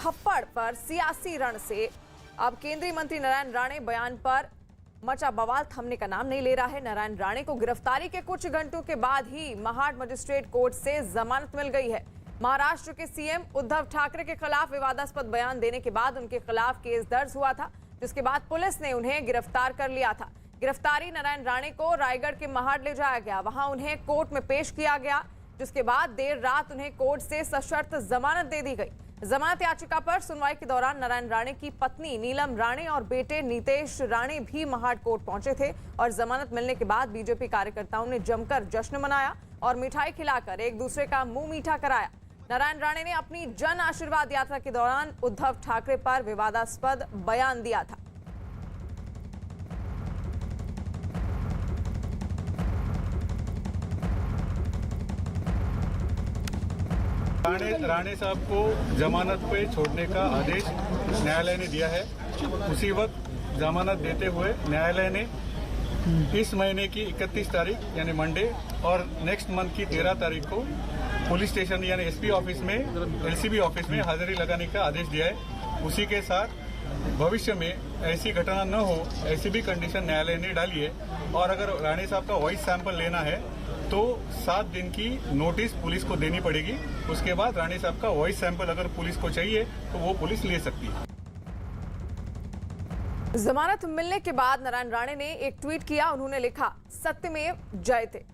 थप्पड़ पर सियासी रण से अब केंद्रीय मंत्री नारायण राणे बयान पर मचा बवाल थमने का नाम नहीं ले रहा है। नारायण राणे को गिरफ्तारी के कुछ घंटों के बाद ही महाड मजिस्ट्रेट कोर्ट से जमानत मिल गई है। महाराष्ट्र के सीएम उद्धव ठाकरे के खिलाफ विवादास्पद बयान देने के बाद उनके खिलाफ केस दर्ज हुआ था, जिसके बाद पुलिस ने उन्हें गिरफ्तार कर लिया था। गिरफ्तारी नारायण राणे को रायगढ़ के महाड ले जाया गया, वहां उन्हें कोर्ट में पेश किया गया, जिसके बाद देर रात उन्हें कोर्ट से सशर्त जमानत दे दी गई। जमानत याचिका पर सुनवाई के दौरान नारायण राणे की पत्नी नीलम राणे और बेटे नीतेश राणे भी महाड कोर्ट पहुंचे थे और जमानत मिलने के बाद बीजेपी कार्यकर्ताओं ने जमकर जश्न मनाया और मिठाई खिलाकर एक दूसरे का मुंह मीठा कराया। नारायण राणे ने अपनी जन आशीर्वाद यात्रा के दौरान उद्धव ठाकरे पर विवादास्पद बयान दिया था। राणे साहब को जमानत पे छोड़ने का आदेश न्यायालय ने दिया है। उसी वक्त जमानत देते हुए न्यायालय ने इस महीने की 31 तारीख यानी मंडे और नेक्स्ट मंथ की 13 तारीख को पुलिस स्टेशन यानी एसपी ऑफिस में एलसीबी ऑफिस में हाजिरी लगाने का आदेश दिया है। उसी के साथ भविष्य में ऐसी घटना न हो ऐसी भी कंडीशन न्यायालय ने डाली है और अगर राणे साहब का वॉइस सैंपल लेना है तो 7 दिन की नोटिस पुलिस को देनी पड़ेगी। उसके बाद राणे साहब का वॉइस सैंपल अगर पुलिस को चाहिए तो वो पुलिस ले सकती है। जमानत मिलने के बाद नारायण राणे ने एक ट्वीट किया। उन्होंने लिखा, सत्यमेव जयते।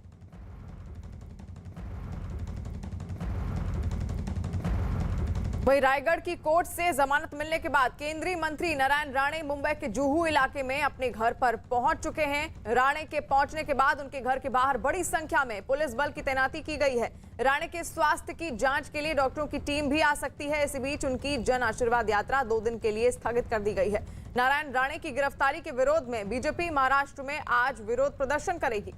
वहीं रायगढ़ की कोर्ट से जमानत मिलने के बाद केंद्रीय मंत्री नारायण राणे मुंबई के जुहू इलाके में अपने घर पर पहुंच चुके हैं। राणे के पहुंचने के बाद उनके घर के बाहर बड़ी संख्या में पुलिस बल की तैनाती की गई है। राणे के स्वास्थ्य की जांच के लिए डॉक्टरों की टीम भी आ सकती है। इसी बीच उनकी जन आशीर्वाद यात्रा 2 दिन के लिए स्थगित कर दी गई है। नारायण राणे की गिरफ्तारी के विरोध में बीजेपी महाराष्ट्र में आज विरोध प्रदर्शन करेगी।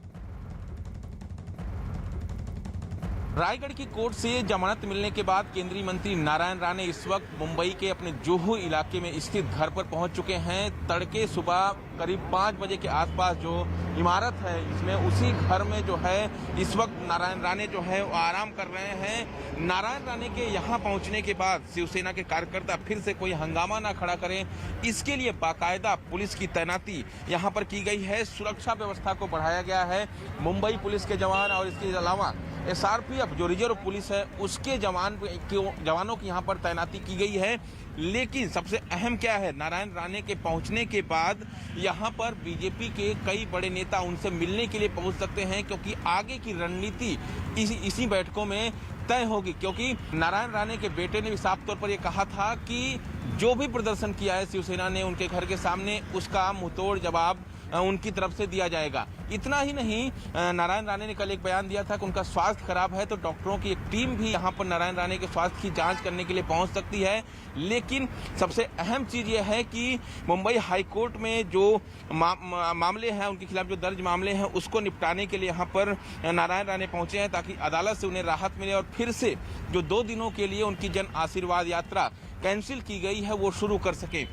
रायगढ़ की कोर्ट से जमानत मिलने के बाद केंद्रीय मंत्री नारायण राणे इस वक्त मुंबई के अपने जुहू इलाके में स्थित घर पर पहुंच चुके हैं। तड़के सुबह करीब 5 बजे के आसपास जो इमारत है इसमें उसी घर में जो है इस वक्त नारायण राणे जो है वो आराम कर रहे हैं। नारायण राणे के यहाँ पहुंचने के बाद शिवसेना के कार्यकर्ता फिर से कोई हंगामा ना खड़ा करें, इसके लिए बाकायदा पुलिस की तैनाती यहाँ पर की गई है। सुरक्षा व्यवस्था को बढ़ाया गया है। मुंबई पुलिस के जवान और इसके अलावा SRPF जो रिजर्व पुलिस है उसके जवानों की यहाँ पर तैनाती की गई है। लेकिन सबसे अहम क्या है, नारायण राणे के पहुंचने के बाद यहाँ पर बीजेपी के कई बड़े नेता उनसे मिलने के लिए पहुंच सकते हैं, क्योंकि आगे की रणनीति इसी बैठकों में तय होगी। क्योंकि नारायण राणे के बेटे ने भी साफ तौर पर यह कहा था कि जो भी प्रदर्शन किया है शिवसेना ने उनके घर के सामने, उसका मुंहतोड़ जवाब उनकी तरफ से दिया जाएगा। इतना ही नहीं, नारायण राणे ने कल एक बयान दिया था कि उनका स्वास्थ्य खराब है तो डॉक्टरों की एक टीम भी यहाँ पर नारायण राणे के स्वास्थ्य की जांच करने के लिए पहुंच सकती है। लेकिन सबसे अहम चीज यह है कि मुंबई हाईकोर्ट में जो मामले हैं, उनके खिलाफ जो दर्ज मामले हैं, उसको निपटाने के लिए यहाँ पर नारायण राणे पहुंचे हैं ताकि अदालत से उन्हें राहत मिले और फिर से जो 2 दिनों के लिए उनकी जन आशीर्वाद यात्रा कैंसिल की गई है वो शुरू कर सके।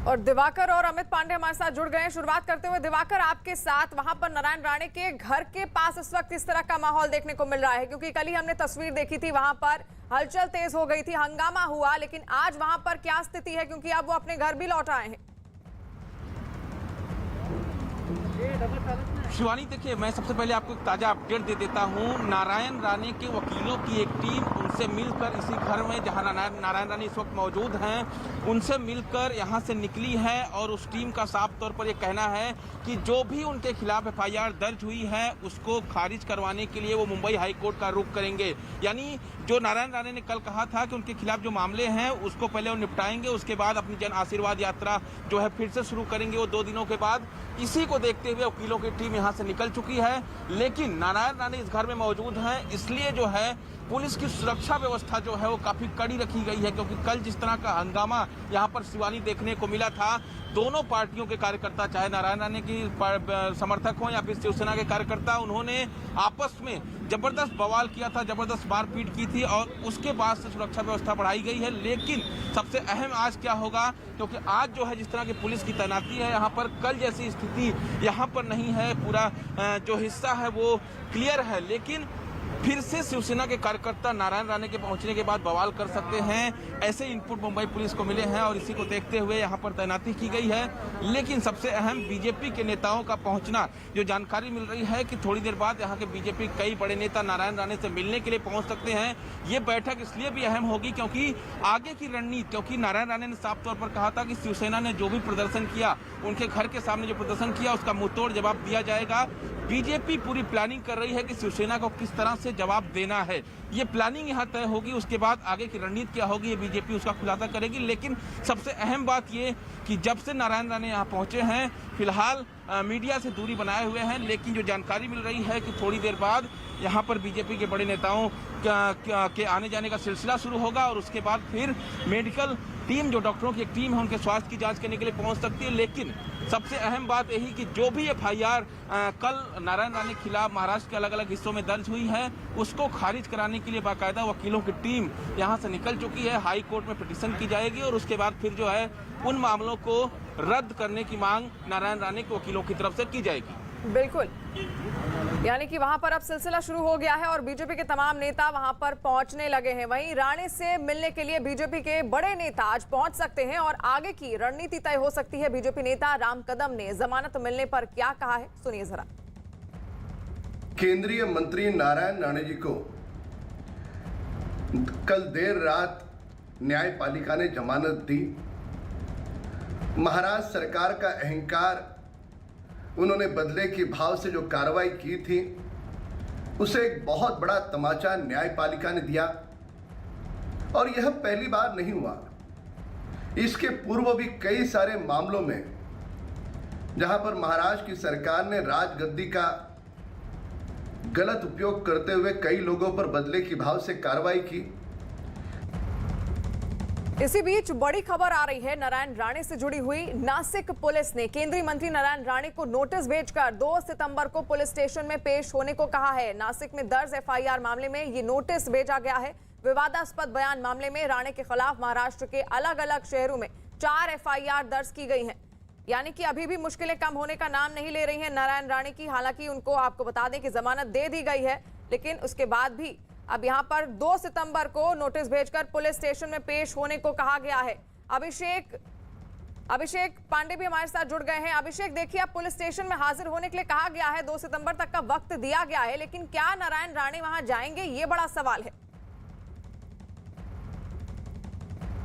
और दिवाकर और अमित पांडे हमारे साथ जुड़ गए हैं। शुरुआत करते हुए दिवाकर, आपके साथ वहां पर नारायण राणे के घर के पास इस वक्त इस तरह का माहौल देखने को मिल रहा है, क्योंकि कल ही हमने तस्वीर देखी थी, वहां पर हलचल तेज हो गई थी, हंगामा हुआ, लेकिन आज वहां पर क्या स्थिति है, क्योंकि अब वो अपने घर भी लौट आए हैं। शिवानी, देखिए मैं सबसे पहले आपको एक ताजा अपडेट दे देता हूं। नारायण राणे के वकीलों की एक टीम उनसे मिलकर इसी घर में जहां नारायण राणे इस वक्त मौजूद हैं, उनसे मिलकर यहां से निकली है और उस टीम का साफ तौर पर यह कहना है कि जो भी उनके खिलाफ FIR दर्ज हुई है उसको खारिज करवाने के लिए वो मुंबई हाईकोर्ट का रुख करेंगे। यानी जो नारायण राणे ने कल कहा था कि उनके खिलाफ जो मामले हैं उसको पहले वो निपटाएंगे, उसके बाद अपनी जन आशीर्वाद यात्रा जो है फिर से शुरू करेंगे वो 2 दिनों के बाद। इसी को देखते हुए वकीलों की टीम यहाँ से निकल चुकी है। लेकिन नारायण राणे इस घर में मौजूद हैं, इसलिए जो है पुलिस की सुरक्षा व्यवस्था जो है वो काफी कड़ी रखी गई है, क्योंकि कल जिस तरह का हंगामा यहाँ पर शिवानी देखने को मिला था, दोनों पार्टियों के कार्यकर्ता, चाहे नारायण राणे की समर्थक हो या फिर शिवसेना के कार्यकर्ता, उन्होंने आपस में जबरदस्त बवाल किया था, जबरदस्त मारपीट की थी और उसके बाद से सुरक्षा व्यवस्था बढ़ाई गई है। लेकिन सबसे अहम आज क्या होगा, क्योंकि आज जो है जिस तरह की पुलिस की तैनाती है यहाँ पर, कल जैसी स्थिति यहाँ पर नहीं है। पूरा जो हिस्सा है वो क्लियर है, लेकिन फिर से शिवसेना के कार्यकर्ता नारायण राणे के पहुंचने के बाद बवाल कर सकते हैं, ऐसे इनपुट मुंबई पुलिस को मिले हैं और इसी को देखते हुए यहां पर तैनाती की गई है। लेकिन सबसे अहम बीजेपी के नेताओं का पहुंचना, जो जानकारी मिल रही है कि थोड़ी देर बाद यहां के बीजेपी कई बड़े नेता नारायण राणे से मिलने के लिए पहुंच सकते हैं। ये बैठक इसलिए भी अहम होगी क्योंकि आगे की रणनीति, क्योंकि नारायण राणे ने साफ तौर पर कहा था कि शिवसेना ने जो भी प्रदर्शन किया, उनके घर के सामने जो प्रदर्शन किया, उसका मुंहतोड़ जवाब दिया जाएगा। बीजेपी पूरी प्लानिंग कर रही है कि शिवसेना को किस तरह से जवाब देना है। ये प्लानिंग यहां तय होगी, उसके बाद आगे की रणनीति क्या होगी ये बीजेपी उसका खुलासा करेगी। लेकिन सबसे अहम बात ये कि जब से नारायण राणे यहां पहुंचे हैं, फिलहाल मीडिया से दूरी बनाए हुए हैं, लेकिन जो जानकारी मिल रही है कि थोड़ी देर बाद यहां पर बीजेपी के बड़े नेताओं के आने जाने का सिलसिला शुरू होगा और उसके बाद फिर मेडिकल टीम, जो डॉक्टरों की एक टीम है, उनके स्वास्थ्य की जांच करने के लिए पहुंच सकती है। लेकिन सबसे अहम बात यही कि जो भी एफआईआर कल नारायण राणे के खिलाफ महाराष्ट्र के अलग अलग हिस्सों में दर्ज हुई है, उसको खारिज कराने के लिए बाकायदा वकीलों की टीम यहां से निकल चुकी है। हाई कोर्ट में पिटीशन की जाएगी और उसके बाद फिर जो है उन मामलों को रद्द करने की मांग नारायण राणे के वकीलों की तरफ से की जाएगी। बिल्कुल, यानी कि वहां पर अब सिलसिला शुरू हो गया है और बीजेपी के तमाम नेता वहां पर पहुंचने लगे हैं। वहीं राणे से मिलने के लिए बीजेपी के बड़े नेता आज पहुंच सकते हैं और आगे की रणनीति तय हो सकती है। बीजेपी नेता राम कदम ने जमानत मिलने पर क्या कहा है, सुनिए जरा। केंद्रीय मंत्री नारायण राणे जी को कल देर रात न्यायपालिका ने जमानत दी। महाराष्ट्र सरकार का अहंकार, उन्होंने बदले के भाव से जो कार्रवाई की थी, उसे एक बहुत बड़ा तमाचा न्यायपालिका ने दिया। और यह पहली बार नहीं हुआ, इसके पूर्व भी कई सारे मामलों में जहां पर महाराष्ट्र की सरकार ने राजगद्दी का गलत उपयोग करते हुए कई लोगों पर बदले के भाव से कार्रवाई की। इसी बीच बड़ी खबर आ रही है नारायण राणे से जुड़ी हुई। नासिक पुलिस ने केंद्रीय मंत्री नारायण राणे को नोटिस भेजकर 2 सितंबर को पुलिस स्टेशन में पेश होने को कहा है। नासिक में दर्ज एफआईआर मामले में ये नोटिस भेजा गया है। विवादास्पद बयान मामले में राणे के खिलाफ महाराष्ट्र के अलग अलग शहरों में 4 एफआईआर दर्ज की गई हैं। यानी कि अभी भी मुश्किलें कम होने का नाम नहीं ले रही हैं नारायण राणे की। हालांकि उनको आपको बता दें कि जमानत दे दी गई है, लेकिन उसके बाद भी अब यहां पर 2 सितंबर को नोटिस भेजकर पुलिस स्टेशन में पेश होने को कहा गया है। अभिषेक पांडे भी हमारे साथ जुड़ गए हैं। अभिषेक, देखिए, अब पुलिस स्टेशन में हाजिर होने के लिए कहा गया है, 2 सितंबर तक का वक्त दिया गया है, लेकिन क्या नारायण राणे वहां जाएंगे, ये बड़ा सवाल है।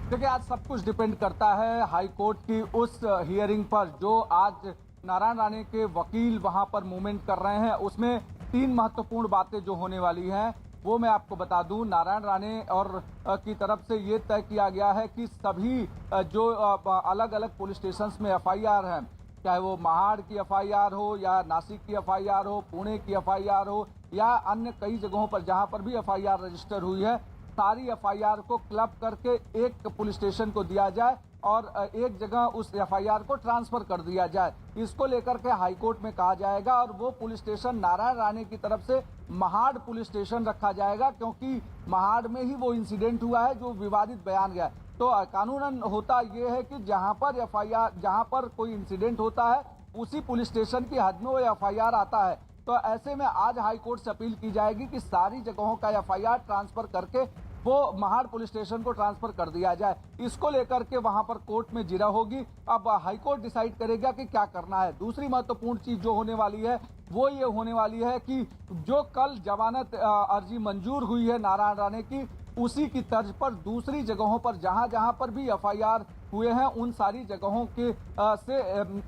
देखिए, आज सब कुछ डिपेंड करता है हाई कोर्ट की उस हियरिंग पर जो आज नारायण राणे के वकील वहां पर मूवमेंट कर रहे हैं। उसमें 3 महत्वपूर्ण बातें जो होने वाली हैं वो मैं आपको बता दूं। नारायण राणे और की तरफ से ये तय किया गया है कि सभी जो अलग अलग पुलिस स्टेशंस में एफआईआर हैं, चाहे वो महाड़ की एफआईआर हो या नासिक की एफआईआर हो, पुणे की एफआईआर हो या अन्य कई जगहों पर जहां पर भी एफआईआर रजिस्टर हुई है, सारी एफआईआर को क्लब करके एक पुलिस स्टेशन को दिया जाए और एक जगह उस एफआईआर को ट्रांसफर कर दिया जाए। इसको लेकर के हाईकोर्ट में कहा जाएगा और वो पुलिस स्टेशन नारायण राणे की तरफ से महाड़ पुलिस स्टेशन रखा जाएगा, क्योंकि महाड़ में ही वो इंसिडेंट हुआ है जो विवादित बयान गया। तो कानूनन होता ये है कि जहां पर एफआईआर, जहां पर कोई इंसिडेंट होता है उसी पुलिस स्टेशन की हद में वो एफआईआर आता है। तो ऐसे में आज हाईकोर्ट से अपील की जाएगी कि सारी जगहों का एफआईआर ट्रांसफर करके वो महाड़ पुलिस स्टेशन को ट्रांसफर कर दिया जाए। इसको लेकर के वहां पर कोर्ट में जिरा होगी। अब हाईकोर्ट डिसाइड करेगा कि क्या करना है। दूसरी महत्वपूर्ण चीज जो होने वाली है वो ये होने वाली है कि जो कल जमानत अर्जी मंजूर हुई है नारायण राणे की, उसी की तर्ज पर दूसरी जगहों पर जहां जहां पर भी एफआईआर हुए हैं उन सारी जगहों के से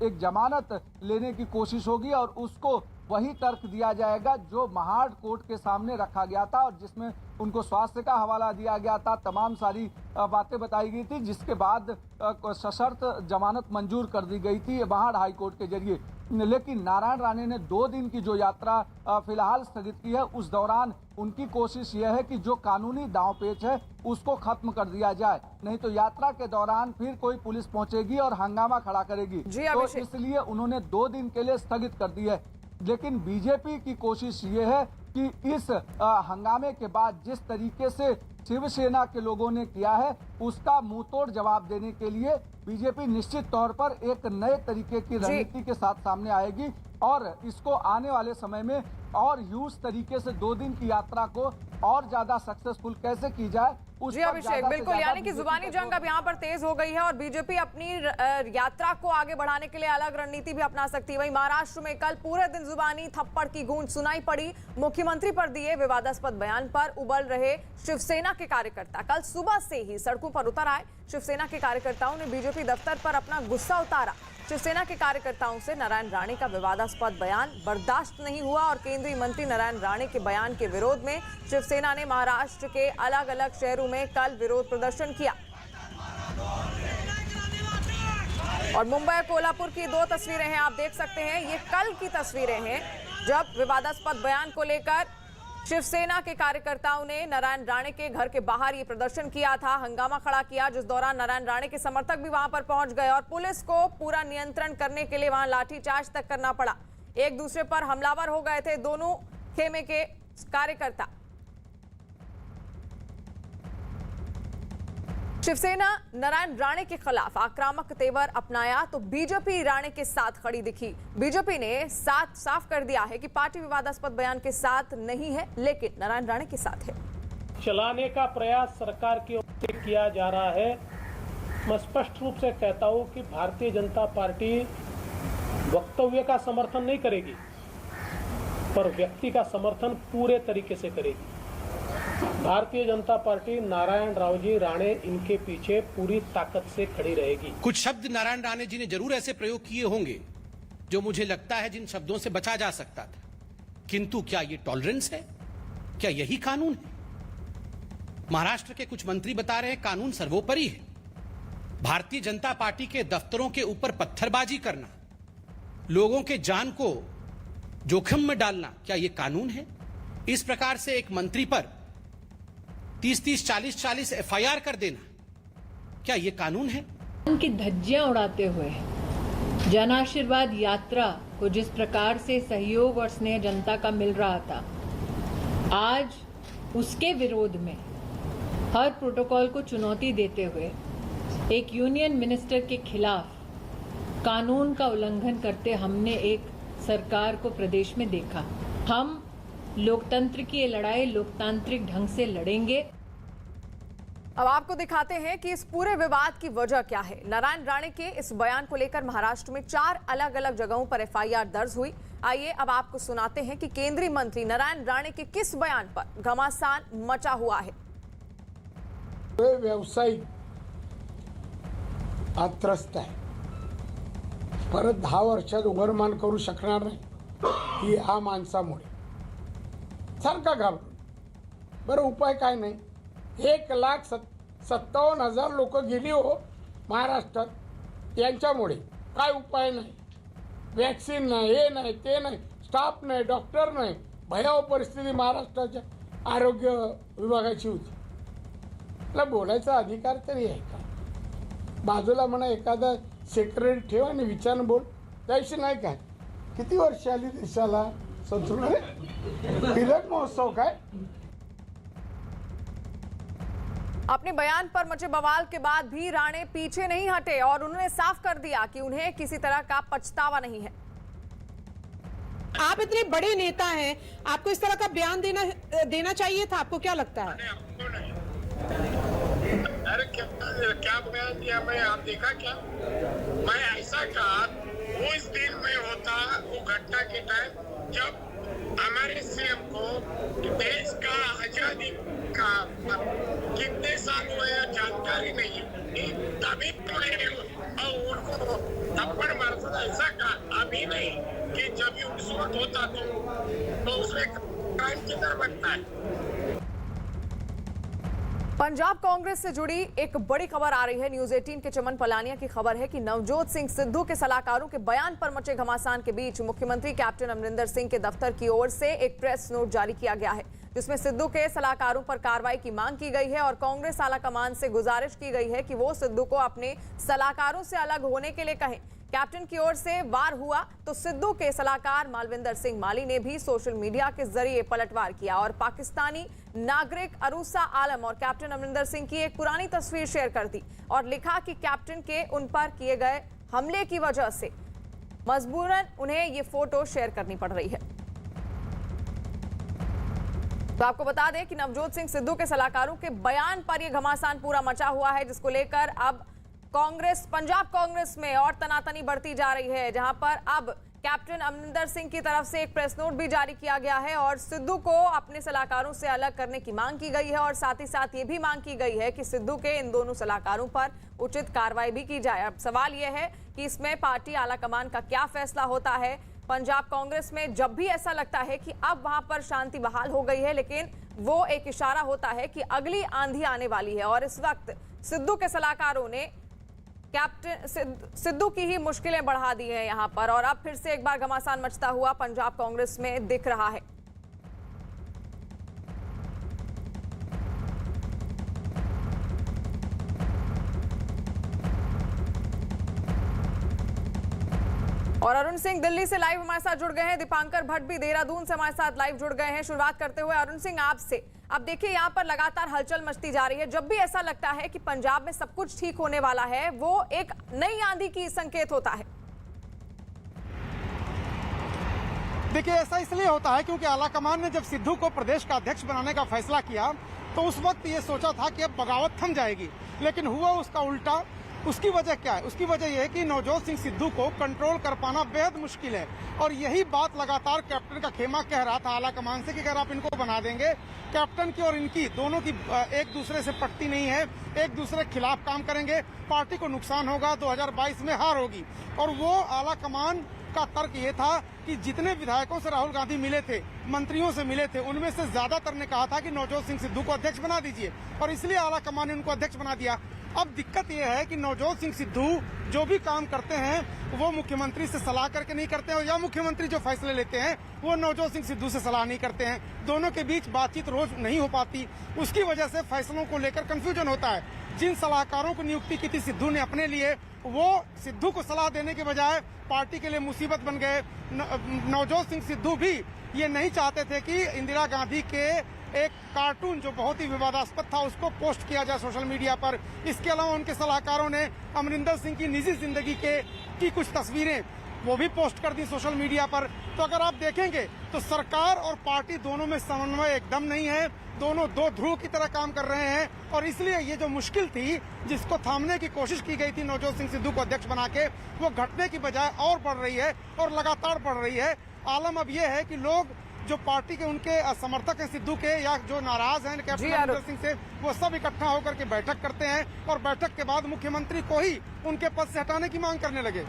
एक जमानत लेने की कोशिश होगी और उसको वही तर्क दिया जाएगा जो महाड़ कोर्ट के सामने रखा गया था और जिसमें उनको स्वास्थ्य का हवाला दिया गया था, तमाम सारी बातें बताई गई थी, जिसके बाद सशर्त जमानत मंजूर कर दी गई थी महाड़ हाई कोर्ट के जरिए। लेकिन नारायण राणे ने 2 दिन की जो यात्रा फिलहाल स्थगित की है, उस दौरान उनकी कोशिश यह है कि जो कानूनी दांवपेच है उसको खत्म कर दिया जाए, नहीं तो यात्रा के दौरान फिर कोई पुलिस पहुंचेगी और हंगामा खड़ा करेगी। तो इसलिए उन्होंने 2 दिन के लिए स्थगित कर दी है। लेकिन बीजेपी की कोशिश ये है कि इस हंगामे के बाद जिस तरीके से शिवसेना के लोगों ने किया है उसका मुंहतोड़ जवाब देने के लिए बीजेपी निश्चित तौर पर एक नए तरीके की रणनीति के साथ सामने आएगी और इसको आने वाले समय में और ह्यूज तरीके से 2 दिन की यात्रा को और ज्यादा सक्सेसफुल कैसे की जाए उस जी पर अभिषेक, ज्यादा से बिल्कुल, ज्यादा यानी कि बीजेपी जुबानी का जंग अब यहाँ पर तेज हो गई है और बीजेपी अपनी यात्रा को आगे बढ़ाने के लिए अलग रणनीति भी अपना सकती है। वहीं महाराष्ट्र में कल पूरे दिन जुबानी थप्पड़ की गूंज सुनाई पड़ी। मुख्यमंत्री पर दिए विवादास्पद बयान पर उबल रहे शिवसेना के कार्यकर्ता कल सुबह से ही सड़कों पर उतर आए। शिवसेना के कार्यकर्ताओं ने बीजेपी दफ्तर पर अपना गुस्सा उतारा। शिवसेना के कार्यकर्ताओं से नारायण राणे का विवादास्पद बयान बर्दाश्त नहीं हुआ और केंद्रीय मंत्री नारायण राणे के बयान के विरोध में शिवसेना ने महाराष्ट्र के अलग अलग शहरों में कल विरोध प्रदर्शन किया। और मुंबई और कोल्हापुर की 2 तस्वीरें हैं, आप देख सकते हैं। ये कल की तस्वीरें हैं जब विवादास्पद बयान को लेकर शिवसेना के कार्यकर्ताओं ने नारायण राणे के घर के बाहर ये प्रदर्शन किया था, हंगामा खड़ा किया, जिस दौरान नारायण राणे के समर्थक भी वहां पर पहुंच गए और पुलिस को पूरा नियंत्रण करने के लिए वहां लाठीचार्ज तक करना पड़ा। एक दूसरे पर हमलावर हो गए थे दोनों खेमे के कार्यकर्ता। शिवसेना नारायण राणे के खिलाफ आक्रामक तेवर अपनाया तो बीजेपी राणे के साथ खड़ी दिखी। बीजेपी ने साफ कर दिया है कि पार्टी विवादास्पद बयान के साथ नहीं है, लेकिन नारायण राणे के साथ है। चलाने का प्रयास सरकार की ओर से किया जा रहा है। मैं स्पष्ट रूप से कहता हूं कि भारतीय जनता पार्टी वक्तव्य का समर्थन नहीं करेगी, पर व्यक्ति का समर्थन पूरे तरीके से करेगी। भारतीय जनता पार्टी नारायण राव जी राणे इनके पीछे पूरी ताकत से खड़ी रहेगी। कुछ शब्द नारायण राणे जी ने जरूर ऐसे प्रयोग किए होंगे जो मुझे लगता है जिन शब्दों से बचा जा सकता था, किंतु क्या ये टॉलरेंस है? क्या यही कानून है? महाराष्ट्र के कुछ मंत्री बता रहे हैं कानून सर्वोपरि है। भारतीय जनता पार्टी के दफ्तरों के ऊपर पत्थरबाजी करना, लोगों के जान को जोखिम में डालना, क्या ये कानून है? इस प्रकार से एक मंत्री पर 30-30, 40-40 एफआईआर कर देना, क्या ये कानून है? उनकी धज्जियां उड़ाते हुए जन आशीर्वाद यात्रा को जिस प्रकार से सहयोग और स्नेह जनता का मिल रहा था, आज उसके विरोध में हर प्रोटोकॉल को चुनौती देते हुए एक यूनियन मिनिस्टर के खिलाफ कानून का उल्लंघन करते हमने एक सरकार को प्रदेश में देखा। हम लोकतंत्र की ये लड़ाई लोकतांत्रिक ढंग से लड़ेंगे। अब आपको दिखाते हैं कि इस पूरे विवाद की वजह क्या है। नारायण राणे के इस बयान को लेकर महाराष्ट्र में 4 अलग अलग जगहों पर एफआईआर दर्ज हुई। आइए अब आपको सुनाते हैं कि केंद्रीय मंत्री नारायण राणे के किस बयान पर घमासान मचा हुआ है। व्यावसायिक आज त्रस्त आहे, परत 10 वर्षात उघडमान करू शकणार नाही ही हा माणसामुळे सारखा घाबरून। बरं उपाय काय नाही, 1,57,000 लोक गेली हो महाराष्ट्रात, यांच्यामुळे काय उपाय नाही, वॅक्सिन नाही, हे नाही, ते नाही, स्टाफ नाही, डॉक्टर नाही, भयावह परिस्थिती महाराष्ट्राच्या आरोग्य विभागाची होती। मला बोलायचा अधिकार तरी आहे का? बाजूला म्हणा एखादा सेक्रेटरी ठेव आणि विचार बोल, त्याविषयी नाही काय। किती वर्ष आली देशाला तिलक महोत्सव काय? अपने बयान पर मचे बवाल के बाद भी राणे पीछे नहीं हटे और उन्होंने साफ कर दिया कि उन्हें किसी तरह का पछतावा नहीं है। आप इतने बड़े नेता हैं, आपको इस तरह का बयान देना चाहिए था। आपको क्या लगता है? अरे क्या बयान दिया मैं? आप देखा क्या? मैं ऐसा कहा वो इस दिन में होता वो घटना के टाइम जब हमारे सीएम को देश का आजादी का कितने साल हुए जानकारी नहीं, तभी और उनको थप्पड़ मारता था। ऐसा कहा अभी नहीं कि जब उस वक्त होता तो उसमें क्राइम किधर बनता है। पंजाब कांग्रेस से जुड़ी एक बड़ी खबर आ रही है। न्यूज 18 के चमन पलानिया की खबर है कि नवजोत सिंह सिद्धू के सलाहकारों के बयान पर मचे घमासान के बीच मुख्यमंत्री कैप्टन अमरिंदर सिंह के दफ्तर की ओर से एक प्रेस नोट जारी किया गया है, जिसमें सिद्धू के सलाहकारों पर कार्रवाई की मांग की गई है और कांग्रेस आला कमान से गुजारिश की गई है कि वो सिद्धू को अपने सलाहकारों से अलग होने के लिए कहें। कैप्टन की ओर से वार हुआ तो सिद्धू के सलाहकार मालविंदर सिंह माली ने भी सोशल मीडिया के जरिए पलटवार किया और पाकिस्तानी नागरिक अरूसा आलम और कैप्टन अमरिंदर सिंह की एक पुरानी तस्वीर शेयर कर दी और लिखा कि कैप्टन के उन पर किए गए हमले की वजह से मजबूरन उन्हें ये फोटो शेयर करनी पड़ रही है। तो आपको बता दें कि नवजोत सिंह सिद्धू के सलाहकारों के बयान पर यह घमासान पूरा मचा हुआ है, जिसको लेकर अब कांग्रेस, पंजाब कांग्रेस में और तनातनी बढ़ती जा रही है, जहां पर अब कैप्टन अमरिंदर सिंह की तरफ से एक प्रेस नोट भी जारी किया गया है और सिद्धू को अपने सलाहकारों से अलग करने की मांग की गई है और साथ ही साथ ये भी मांग की गई है कि सिद्धू के इन दोनों सलाहकारों पर उचित कार्रवाई भी की जाए। अब सवाल यह है कि इसमें पार्टी आलाकमान का क्या फैसला होता है। पंजाब कांग्रेस में जब भी ऐसा लगता है कि अब वहां पर शांति बहाल हो गई है, लेकिन वो एक इशारा होता है कि अगली आंधी आने वाली है और इस वक्त सिद्धू के सलाहकारों ने कैप्टन सिद्धू की ही मुश्किलें बढ़ा दी हैं यहां पर और अब फिर से एक बार घमासान मचता हुआ पंजाब कांग्रेस में दिख रहा है। और अरुण सिंह दिल्ली से लाइव हमारे साथ जुड़ गए हैं, दीपांकर भट्ट भी देहरादून से हमारे साथ लाइव जुड़ गए हैं। शुरुआत करते हुए अरुण सिंह आपसे, अब देखिए यहाँ पर लगातार हलचल मचती जा रही है। जब भी ऐसा लगता है कि पंजाब में सब कुछ ठीक होने वाला है, वो एक नई आंधी की संकेत होता है। देखिए ऐसा इसलिए होता है क्योंकि आलाकमान ने जब सिद्धू को प्रदेश का अध्यक्ष बनाने का फैसला किया तो उस वक्त ये सोचा था कि अब बगावत थम जाएगी, लेकिन हुआ उसका उल्टा। उसकी वजह क्या है? उसकी वजह यह है कि नवजोत सिंह सिद्धू को कंट्रोल कर पाना बेहद मुश्किल है और यही बात लगातार कैप्टन का खेमा कह रहा था आलाकमान से कि अगर आप इनको बना देंगे, कैप्टन की और इनकी दोनों की एक दूसरे से पटती नहीं है, एक दूसरे के खिलाफ काम करेंगे, पार्टी को नुकसान होगा, 2022 में हार होगी। और वो आलाकमान का तर्क ये था कि जितने विधायकों से राहुल गांधी मिले थे, मंत्रियों से मिले थे, उनमें से ज्यादातर ने कहा था कि नवजोत सिंह सिद्धू को अध्यक्ष बना दीजिए और इसलिए आलाकमान ने उनको अध्यक्ष बना दिया। अब दिक्कत यह है कि नवजोत सिंह सिद्धू जो भी काम करते हैं वो मुख्यमंत्री से सलाह करके नहीं करते हैं या मुख्यमंत्री जो फैसले लेते हैं वो नवजोत सिंह सिद्धू से सलाह नहीं करते हैं। दोनों के बीच बातचीत रोज नहीं हो पाती, उसकी वजह से फैसलों को लेकर कंफ्यूजन होता है। जिन सलाहकारों को नियुक्ति की थी सिद्धू ने अपने लिए, वो सिद्धू को सलाह देने के बजाय पार्टी के लिए मुसीबत बन गए। नवजोत सिंह सिद्धू भी ये नहीं चाहते थे कि इंदिरा गांधी के एक कार्टून जो बहुत ही विवादास्पद था उसको पोस्ट किया जाए सोशल मीडिया पर। इसके अलावा उनके सलाहकारों ने अमरिंदर सिंह की निजी जिंदगी की कुछ तस्वीरें वो भी पोस्ट कर दी सोशल मीडिया पर। तो अगर आप देखेंगे तो सरकार और पार्टी दोनों में समन्वय एकदम नहीं है, दोनों दो ध्रुव की तरह काम कर रहे हैं और इसलिए ये जो मुश्किल थी जिसको थामने की कोशिश की गई थी नवजोत सिंह सिद्धू को अध्यक्ष बना के, वो घटने की बजाय और बढ़ रही है और लगातार बढ़ रही है। आलम अब ये है कि लोग जो पार्टी के उनके समर्थक हैं सिद्धू के या जो नाराज हैं कैप्टन अमरिंदर सिंह से, वो सब इकट्ठा होकर के बैठक करते हैं और बैठक के बाद मुख्यमंत्री को ही उनके पद से हटाने की मांग करने लगे।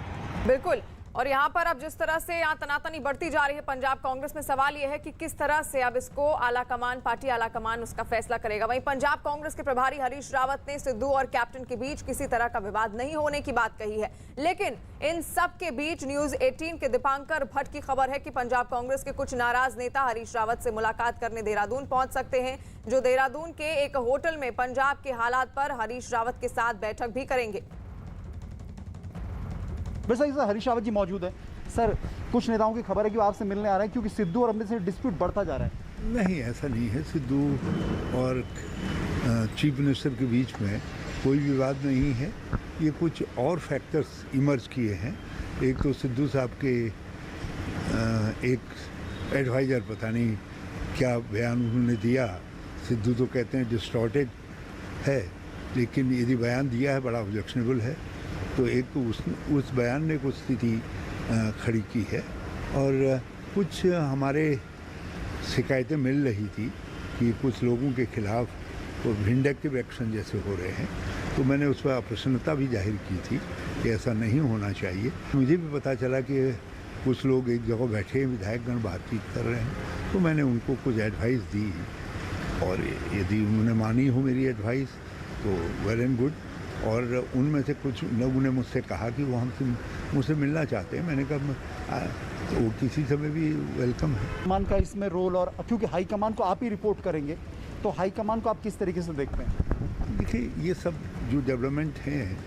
बिल्कुल, और यहाँ पर अब जिस तरह से यहाँ तनातनी बढ़ती जा रही है पंजाब कांग्रेस में, सवाल यह है कि किस तरह से अब इसको आलाकमान, पार्टी आलाकमान उसका फैसला करेगा। वहीं पंजाब कांग्रेस के प्रभारी हरीश रावत ने सिद्धू और कैप्टन के बीच किसी तरह का विवाद नहीं होने की बात कही है, लेकिन इन सब के बीच न्यूज 18 के दीपांकर भट्ट की खबर है कि पंजाब कांग्रेस के कुछ नाराज नेता हरीश रावत से मुलाकात करने देहरादून पहुंच सकते हैं, जो देहरादून के एक होटल में पंजाब के हालात पर हरीश रावत के साथ बैठक भी करेंगे। वैसे ही सर हरीश रावत जी मौजूद है। सर कुछ नेताओं की खबर है कि वो आपसे मिलने आ रहे हैं क्योंकि सिद्धू और अमरिंदर से डिस्प्यूट बढ़ता जा रहा है। नहीं, ऐसा नहीं है। सिद्धू और चीफ मिनिस्टर के बीच में कोई विवाद नहीं है। ये कुछ और फैक्टर्स इमर्ज किए हैं। एक तो सिद्धू साहब के एक एडवाइज़र पता नहीं क्या बयान उन्होंने दिया, सिद्धू तो कहते हैं डिस्टॉर्टेड है, लेकिन यदि बयान दिया है बड़ा ऑब्जेक्शनेबल है। तो एक तो उस बयान ने कुछ स्थिति खड़ी की है और कुछ हमारे शिकायतें मिल रही थी कि कुछ लोगों के खिलाफ तो विंडक्टिव एक्शन जैसे हो रहे हैं, तो मैंने उस पर अप्रसन्नता भी जाहिर की थी कि ऐसा नहीं होना चाहिए। मुझे भी पता चला कि कुछ लोग एक जगह बैठे विधायकगण बातचीत कर रहे हैं, तो मैंने उनको कुछ एडवाइस दी और यदि उन्होंने मानी हो मेरी एडवाइस तो वेल एंड गुड। और उनमें से कुछ लोगों ने मुझसे कहा कि वो मुझसे मिलना चाहते हैं। मैंने कहा वो किसी समय भी वेलकम है। हाईकमान का इसमें रोल, और क्योंकि हाईकमान को आप ही रिपोर्ट करेंगे तो हाईकमान को आप किस तरीके से देखते हैं? देखिए, ये सब जो डेवलपमेंट हैं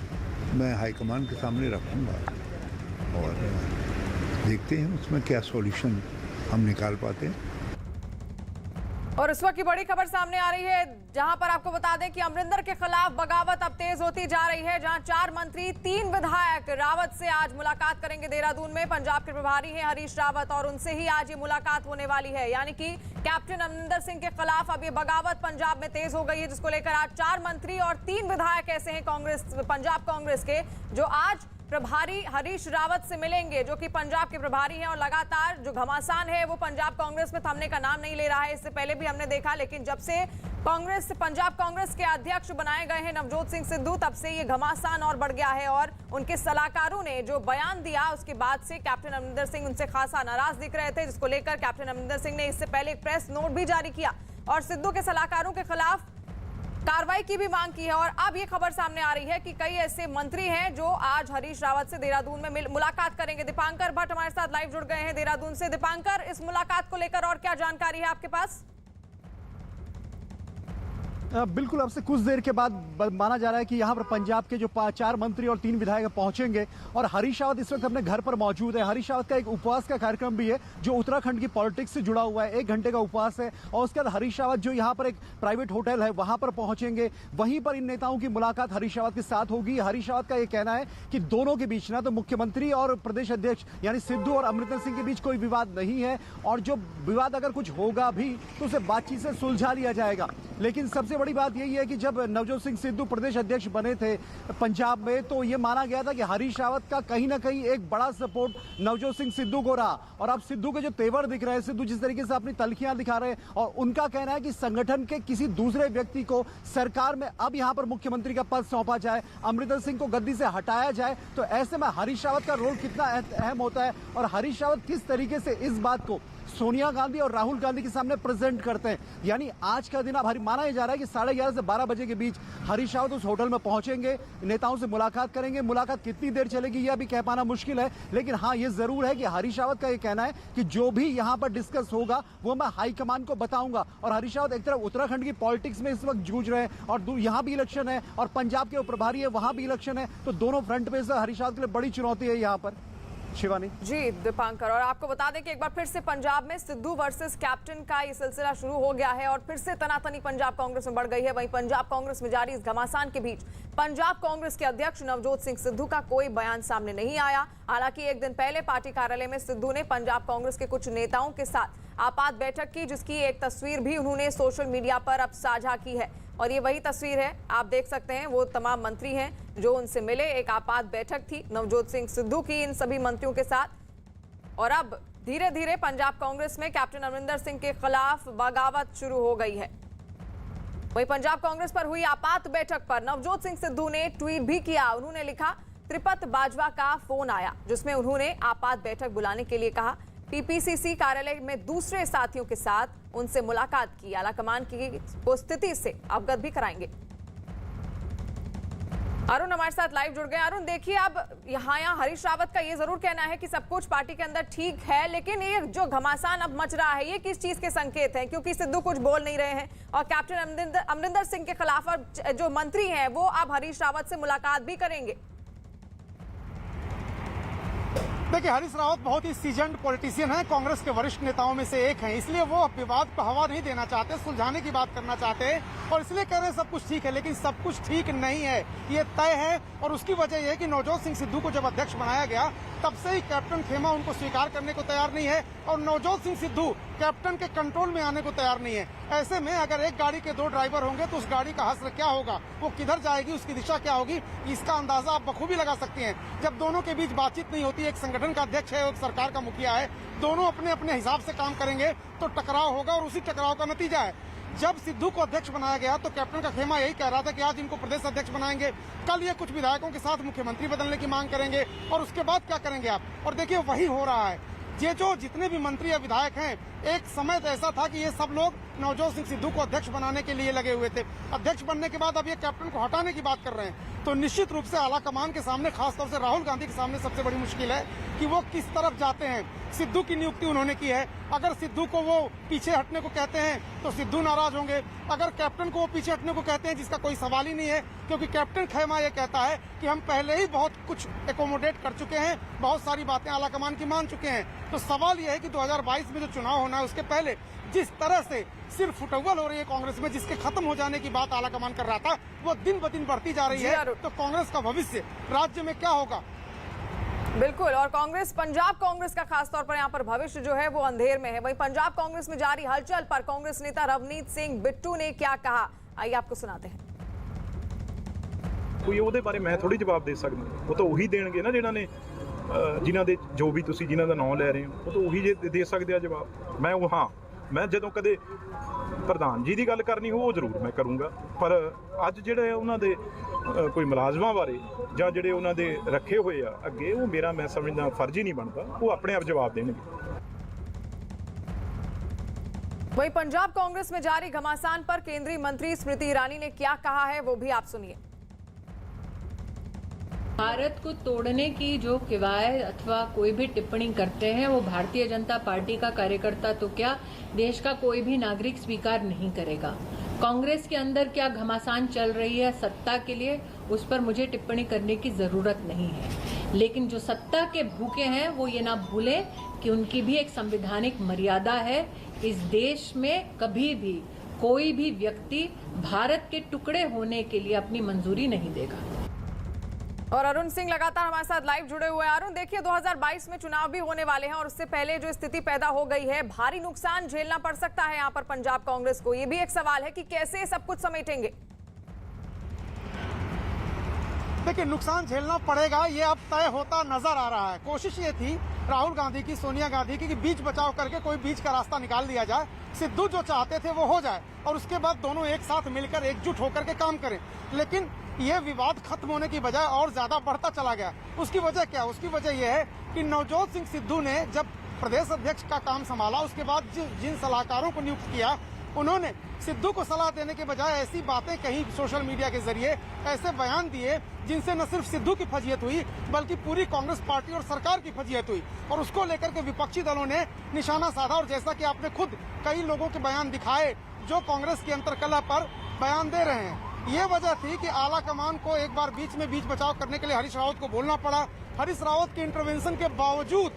मैं हाईकमान के सामने रखूँगा और देखते हैं उसमें क्या सॉल्यूशन हम निकाल पाते हैं। और इस वक्त की बड़ी खबर सामने आ रही है, जहां पर आपको बता दें कि अमरिंदर के खिलाफ बगावत अब तेज होती जा रही है, जहां 4 मंत्री 3 विधायक रावत से आज मुलाकात करेंगे देहरादून में। पंजाब के प्रभारी हैं हरीश रावत और उनसे ही आज ये मुलाकात होने वाली है। यानी कि कैप्टन अमरिंदर सिंह के खिलाफ अब ये बगावत पंजाब में तेज हो गई है, जिसको लेकर आज 4 मंत्री और 3 विधायक ऐसे हैं पंजाब कांग्रेस के, जो आज प्रभारी हरीश रावत से मिलेंगे, जो कि पंजाब के प्रभारी हैं। और लगातार जो घमासान है वो पंजाब कांग्रेस में थमने का नाम नहीं ले रहा है। इससे पहले भी हमने देखा, लेकिन जब से पंजाब कांग्रेस के अध्यक्ष बनाए गए हैं नवजोत सिंह सिद्धू, तब से ये घमासान और बढ़ गया है। और उनके सलाहकारों ने जो बयान दिया उसके बाद से कैप्टन अमरिंदर सिंह उनसे खासा नाराज दिख रहे थे, जिसको लेकर कैप्टन अमरिंदर सिंह ने इससे पहले एक प्रेस नोट भी जारी किया और सिद्धू के सलाहकारों के खिलाफ कार्रवाई की भी मांग की है। और अब ये खबर सामने आ रही है कि कई ऐसे मंत्री हैं जो आज हरीश रावत से देहरादून में मुलाकात करेंगे। दीपांकर भट्ट हमारे साथ लाइव जुड़ गए हैं देहरादून से। दीपांकर, इस मुलाकात को लेकर और क्या जानकारी है आपके पास? बिल्कुल, अब से कुछ देर के बाद माना जा रहा है कि यहाँ पर पंजाब के जो 4 मंत्री और 3 विधायक पहुंचेंगे और हरीश रावत इस वक्त अपने घर पर मौजूद है। हरीश रावत का एक उपवास का कार्यक्रम भी है जो उत्तराखंड की पॉलिटिक्स से जुड़ा हुआ है, 1 घंटे का उपवास है। और उसके बाद हरीश रावत जो यहाँ पर एक प्राइवेट होटल है वहां पर पहुंचेंगे, वहीं पर इन नेताओं की मुलाकात हरीश रावत के साथ होगी। हरीश रावत का यह कहना है कि दोनों के बीच ना तो मुख्यमंत्री और प्रदेश अध्यक्ष यानी सिद्धू और अमरिंदर सिंह के बीच कोई विवाद नहीं है, और जो विवाद अगर कुछ होगा भी तो उसे बातचीत से सुलझा लिया जाएगा। लेकिन सबसे बड़ी बात यही है कि जब नवजोत सिंह सिद्धू प्रदेश अध्यक्ष बने थे पंजाब में, तो ये माना गया था कि हरीश रावत का कहीं ना कहीं एक बड़ा सपोर्ट नवजोत सिंह सिद्धू को रहा। और अब सिद्धू के जो तेवर दिख रहे हैं, सिद्धू जिस तरीके से अपनी तलखियां दिखा रहे हैं, और उनका कहना है कि संगठन के किसी दूसरे व्यक्ति को सरकार में अब यहां पर मुख्यमंत्री का पद सौंपा जाए, अमरिंदर सिंह को गद्दी से हटाया जाए, तो ऐसे में हरीश रावत का रोल कितना अहम होता है और हरीश रावत किस तरीके से इस बात को सोनिया गांधी और राहुल गांधी के सामने प्रेजेंट करते हैं। यानी आज का दिन अब माना जा रहा है कि 11:30 से 12 बजे के बीच हरीश रावत उस होटल में पहुंचेंगे, नेताओं से मुलाकात करेंगे। मुलाकात कितनी देर चलेगी ये अभी कह पाना मुश्किल है, लेकिन हाँ ये जरूर है कि हरीश रावत का ये कहना है कि जो भी यहाँ पर डिस्कस होगा वो मैं हाईकमान को बताऊंगा। और हरीश रावत एक तरफ उत्तराखंड की पॉलिटिक्स में इस वक्त जूझ रहे हैं और यहाँ भी इलेक्शन है, और पंजाब के प्रभारी है वहां भी इलेक्शन है, तो दोनों फ्रंट पे से हरीश रावत के लिए बड़ी चुनौती है यहाँ पर। शिवानी जी दीपांकर, और आपको बता दें कि एक बार फिर से पंजाब में सिद्धू वर्सेस कैप्टन का ये सिलसिला शुरू हो गया है और फिर से तनातनी पंजाब कांग्रेस में बढ़ गई है। वहीं पंजाब कांग्रेस में जारी इस घमासान के बीच पंजाब कांग्रेस के अध्यक्ष नवजोत सिंह सिद्धू का कोई बयान सामने नहीं आया। हालांकि एक दिन पहले पार्टी कार्यालय में सिद्धू ने पंजाब कांग्रेस के कुछ नेताओं के साथ आपात बैठक की, जिसकी एक तस्वीर भी उन्होंने सोशल मीडिया पर अब साझा की है। और ये वही तस्वीर है, आप देख सकते हैं, वो तमाम मंत्री हैं जो उनसे मिले। एक आपात बैठक थी नवजोत सिंह सिद्धू की इन सभी मंत्रियों के साथ। और अब धीरे धीरे पंजाब कांग्रेस में कैप्टन अमरिंदर सिंह के खिलाफ बगावत शुरू हो गई है। वहीं पंजाब कांग्रेस पर हुई आपात बैठक पर नवजोत सिंह सिद्धू ने ट्वीट भी किया। उन्होंने लिखा, त्रिपत बाजवा का फोन आया, जिसमें उन्होंने आपात बैठक बुलाने के लिए कहा। पीपीसीसी कार्यालय में दूसरे साथियों के साथ उनसे मुलाकात की, आलाकमान की स्थिति से अवगत भी कराएंगे। अरुण हमारे साथ लाइव जुड़ गए। अरुण, देखिए अब यहाँ हरीश रावत का ये जरूर कहना है कि सब कुछ पार्टी के अंदर ठीक है, लेकिन ये जो घमासान अब मच रहा है ये किस चीज के संकेत हैं? क्योंकि सिद्धू कुछ बोल नहीं रहे हैं और कैप्टन अमरिंदर सिंह के खिलाफ और जो मंत्री हैं वो अब हरीश रावत से मुलाकात भी करेंगे। देखिए, हरीश रावत बहुत ही सीजन्ड पॉलिटिशियन है, कांग्रेस के वरिष्ठ नेताओं में से एक हैं, इसलिए वो विवाद को हवा नहीं देना चाहते, सुलझाने की बात करना चाहते हैं और इसलिए कह रहे हैं सब कुछ ठीक है। लेकिन सब कुछ ठीक नहीं है, ये तय है। और उसकी वजह यह है कि नवजोत सिंह सिद्धू को जब अध्यक्ष बनाया गया तब से ही कैप्टन खेमा उनको स्वीकार करने को तैयार नहीं है और नवजोत सिंह सिद्धू कैप्टन के कंट्रोल में आने को तैयार नहीं है। ऐसे में अगर एक गाड़ी के 2 ड्राइवर होंगे तो उस गाड़ी का हश्र क्या होगा, वो किधर जाएगी, उसकी दिशा क्या होगी, इसका अंदाजा आप बखूबी लगा सकते हैं। जब दोनों के बीच बातचीत नहीं होती, एक संगठन का अध्यक्ष है, एक सरकार का मुखिया है, दोनों अपने अपने हिसाब से काम करेंगे तो टकराव होगा और उसी टकराव का नतीजा है। जब सिद्धू को अध्यक्ष बनाया गया तो कैप्टन का खेमा यही कह रहा था कि आज इनको प्रदेश अध्यक्ष बनाएंगे, कल ये कुछ विधायकों के साथ मुख्यमंत्री बदलने की मांग करेंगे और उसके बाद क्या करेंगे आप। और देखिए वही हो रहा है। ये जो जितने भी मंत्री या विधायक हैं, एक समय तो ऐसा था कि ये सब लोग नवजोत सिंह सिद्धू को अध्यक्ष बनाने के लिए लगे हुए थे। अध्यक्ष बनने के बाद अब ये कैप्टन को हटाने की बात कर रहे हैं, तो निश्चित रूप से आलाकमान के सामने, खासतौर से राहुल गांधी के सामने सबसे बड़ी मुश्किल है कि वो किस तरफ जाते हैं। सिद्धू की नियुक्ति उन्होंने की है, अगर सिद्धू को वो पीछे हटने को कहते हैं तो सिद्धू नाराज होंगे, अगर कैप्टन को वो पीछे हटने को कहते हैं जिसका कोई सवाल ही नहीं है, क्योंकि कैप्टन खेमा ये कहता है कि हम पहले ही बहुत कुछ एकोमोडेट कर चुके हैं, बहुत सारी बातें आलाकमान की मान चुके हैं। तो सवाल यह है कि 2022 में जो चुनाव होने होना है उसके पहले जिस तरह से सिर्फ फुटबॉल हो रही है कांग्रेस में, जिसके खत्म हो जाने की बात आलाकमान कर रहा था, वो दिन ब दिन बढ़ती जा रही है। तो कांग्रेस का भविष्य राज्य में क्या होगा? बिल्कुल, और कांग्रेस, पंजाब कांग्रेस का खासतौर पर यहाँ पर भविष्य जो है वो अंधेर में है। वहीं पंजाब कांग्रेस में जारी हलचल पर कांग्रेस नेता रवनीत सिंह बिट्टू ने क्या कहा, आइए आपको सुनाते हैं। ਕੋਈ ਉਹਦੇ ਬਾਰੇ ਮੈਂ ਥੋੜੀ ਜਵਾਬ ਦੇ ਸਕਦਾ, ਉਹ ਤਾਂ ਉਹੀ ਦੇਣਗੇ ਨਾ ਜਿਨ੍ਹਾਂ ਦੇ ਜੋ ਵੀ ਤੁਸੀਂ ਜਿਨ੍ਹਾਂ ਦਾ ਨਾਮ ਲੈ ਰਹੇ ਹੋ, ਉਹ ਤਾਂ ਉਹੀ ਦੇ ਸਕਦੇ ਆ ਜਵਾਬ। ਮੈਂ ਉਹ ਹਾਂ, ਮੈਂ ਜਦੋਂ ਕਦੇ ਪ੍ਰਧਾਨ ਜੀ ਦੀ ਗੱਲ ਕਰਨੀ ਹੋ ਉਹ ਜ਼ਰੂਰ ਮੈਂ ਕਰੂੰਗਾ, ਪਰ ਅੱਜ ਜਿਹੜੇ ਉਹਨਾਂ ਦੇ ਕੋਈ ਮੁਲਾਜ਼ਮਾਂ ਬਾਰੇ ਜਾਂ ਜਿਹੜੇ ਉਹਨਾਂ ਦੇ ਰੱਖੇ ਹੋਏ ਆ ਅੱਗੇ, ਉਹ ਮੇਰਾ ਮੈਂ ਸਮਝਦਾ ਫਰਜ਼ ਹੀ ਨਹੀਂ ਬਣਦਾ, ਉਹ ਆਪਣੇ ਆਪ ਜਵਾਬ ਦੇਣਗੇ। वहीं पंजाब कांग्रेस में जारी घमासान पर केंद्रीय मंत्री स्मृति ईरानी ने क्या कहा है वो भी आप सुनिए। भारत को तोड़ने की जो किवायद अथवा कोई भी टिप्पणी करते हैं वो भारतीय जनता पार्टी का कार्यकर्ता तो क्या, देश का कोई भी नागरिक स्वीकार नहीं करेगा। कांग्रेस के अंदर क्या घमासान चल रही है सत्ता के लिए, उस पर मुझे टिप्पणी करने की जरूरत नहीं है। लेकिन जो सत्ता के भूखे हैं वो ये ना भूलें कि उनकी भी एक संवैधानिक मर्यादा है। इस देश में कभी भी कोई भी व्यक्ति भारत के टुकड़े होने के लिए अपनी मंजूरी नहीं देगा। और अरुण सिंह लगातार हमारे साथ लाइव जुड़े हुए हैं। अरुण, देखिए 2022 में चुनाव भी होने वाले हैं और उससे पहले जो स्थिति पैदा हो गई है, भारी नुकसान झेलना पड़ सकता है यहाँ पर पंजाब कांग्रेस को। ये भी एक सवाल है कि कैसे सब कुछ समेटेंगे। देखिए, नुकसान झेलना पड़ेगा, ये अब तय होता नजर आ रहा है। कोशिश ये थी राहुल गांधी की, सोनिया गांधी की, कि बीच बचाव करके कोई बीच का रास्ता निकाल दिया जाए, सिद्धू जो चाहते थे वो हो जाए और उसके बाद दोनों एक साथ मिलकर एकजुट होकर के काम करें। लेकिन ये विवाद खत्म होने की बजाय और ज्यादा बढ़ता चला गया। उसकी वजह क्या? उसकी वजह यह है कि नवजोत सिंह सिद्धू ने जब प्रदेश अध्यक्ष का काम संभाला, उसके बाद जिन सलाहकारों को नियुक्त किया, उन्होंने सिद्धू को सलाह देने के बजाय ऐसी बातें कही सोशल मीडिया के जरिए, ऐसे बयान दिए जिनसे न सिर्फ सिद्धू की फजीयत हुई बल्कि पूरी कांग्रेस पार्टी और सरकार की फजीयत हुई। और उसको लेकर के विपक्षी दलों ने निशाना साधा। और जैसा कि आपने खुद कई लोगों के बयान दिखाए जो कांग्रेस की अंतर्कलह पर बयान दे रहे हैं, ये वजह थी कि आला कमान को एक बार बीच बचाव करने के लिए हरीश रावत को बोलना पड़ा। हरीश रावत के इंटरवेंशन के बावजूद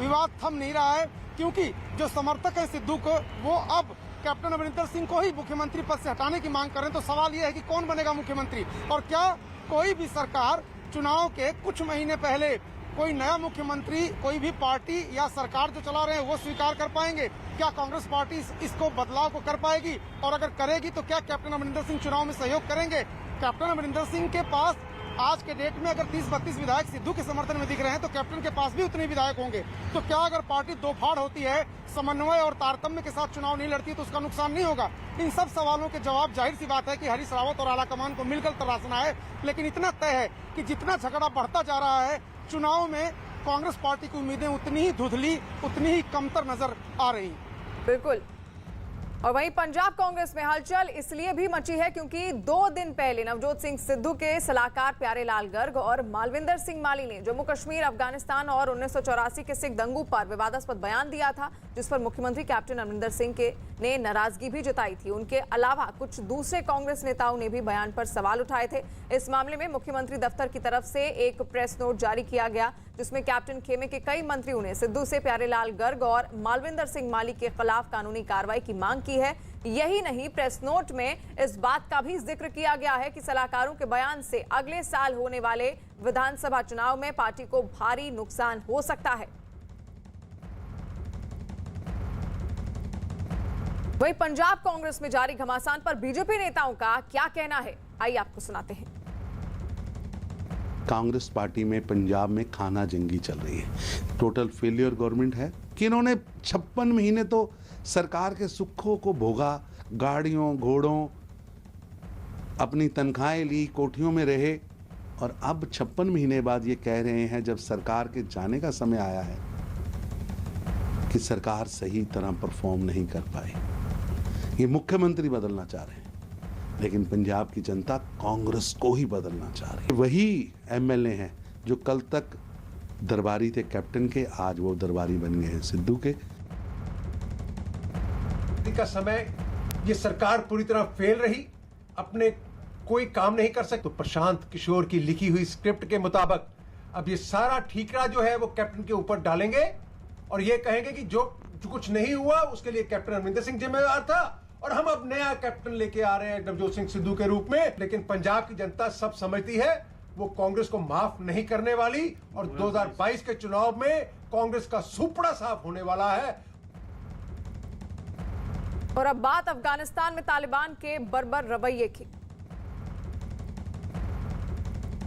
विवाद थम नहीं रहा है, क्योंकि जो समर्थक है सिद्धू को, वो अब कैप्टन अमरिंदर सिंह को ही मुख्यमंत्री पद से हटाने की मांग करें। तो सवाल यह है कि कौन बनेगा मुख्यमंत्री, और क्या कोई भी सरकार चुनाव के कुछ महीने पहले कोई नया मुख्यमंत्री, कोई भी पार्टी या सरकार जो चला रहे हैं वो स्वीकार कर पाएंगे? क्या कांग्रेस पार्टी इसको बदलाव को कर पाएगी? और अगर करेगी तो क्या कैप्टन अमरिंदर सिंह चुनाव में सहयोग करेंगे? कैप्टन अमरिंदर सिंह के पास आज के डेट में अगर 30-32 विधायक सिद्धू के समर्थन में दिख रहे हैं तो कैप्टन के पास भी उतने विधायक होंगे। तो क्या अगर पार्टी दो फाड़ होती है, समन्वय और तारतम्य के साथ चुनाव नहीं लड़ती, तो उसका नुकसान नहीं होगा? इन सब सवालों के जवाब जाहिर सी बात है कि हरीश रावत और आलाकमान को मिलकर तलाशना है। लेकिन इतना तय है कि जितना झगड़ा बढ़ता जा रहा है, चुनाव में कांग्रेस पार्टी की उम्मीदें उतनी ही धुंधली, उतनी ही कमतर नजर आ रही। बिल्कुल। और वहीं पंजाब कांग्रेस में हलचल इसलिए भी मची है क्योंकि 2 दिन पहले नवजोत सिंह सिद्धू के सलाहकार प्यारेलाल गर्ग और मालविंदर सिंह माली ने जम्मू कश्मीर, अफगानिस्तान और 1984 के सिख दंगों पर विवादास्पद बयान दिया था, जिस पर मुख्यमंत्री कैप्टन अमरिंदर सिंह ने नाराजगी भी जताई थी। उनके अलावा कुछ दूसरे कांग्रेस नेताओं ने भी बयान पर सवाल उठाए थे। इस मामले में मुख्यमंत्री दफ्तर की तरफ से एक प्रेस नोट जारी किया गया, जिसमें कैप्टन खेमे के कई मंत्रियों ने सिद्धू से प्यारेलाल गर्ग और मालविंदर सिंह माली के खिलाफ कानूनी कार्रवाई की मांग की है। यही नहीं, प्रेस नोट में इस बात का भी जिक्र किया गया है कि सलाहकारों के बयान से अगले साल होने वाले विधानसभा चुनाव में पार्टी को भारी नुकसान हो सकता है। वहीं पंजाब कांग्रेस में जारी घमासान पर बीजेपी नेताओं का क्या कहना है, आइए आपको सुनाते हैं। कांग्रेस पार्टी में पंजाब में खाना जंगी चल रही है। टोटल फेलियर गवर्नमेंट है कि इन्होंने 56 महीने तो सरकार के सुखों को भोगा, गाड़ियों घोड़ों, अपनी तनख्वाहें ली, कोठियों में रहे, और अब 56 महीने बाद ये कह रहे हैं जब सरकार के जाने का समय आया है कि सरकार सही तरह परफॉर्म नहीं कर पाई। ये मुख्यमंत्री बदलना चाह रहे हैं, लेकिन पंजाब की जनता कांग्रेस को ही बदलना चाह रही है। वही एमएलए हैं जो कल तक दरबारी थे कैप्टन के, आज वो दरबारी बन गए हैं सिद्धू के। का समय ये सरकार पूरी तरह फेल रही, अपने कोई काम नहीं कर सकते। तो प्रशांत किशोर की लिखी हुई स्क्रिप्ट के मुताबिक अब ये सारा ठीकरा जो है वो कैप्टन के ऊपर डालेंगे और ये कहेंगे कि जो जो कुछ नहीं हुआ उसके लिए कैप्टन अमरिंदर सिंह जिम्मेदार था, और हम अब नया कैप्टन लेके आ रहे हैं नवजोत सिंह सिद्धू के रूप में। लेकिन पंजाब की जनता सब समझती है, वो कांग्रेस को माफ नहीं करने वाली, और 2022 के चुनाव में कांग्रेस का सुपड़ा साफ होने वाला है। और अब बात अफगानिस्तान में तालिबान के बर्बर रवैये की।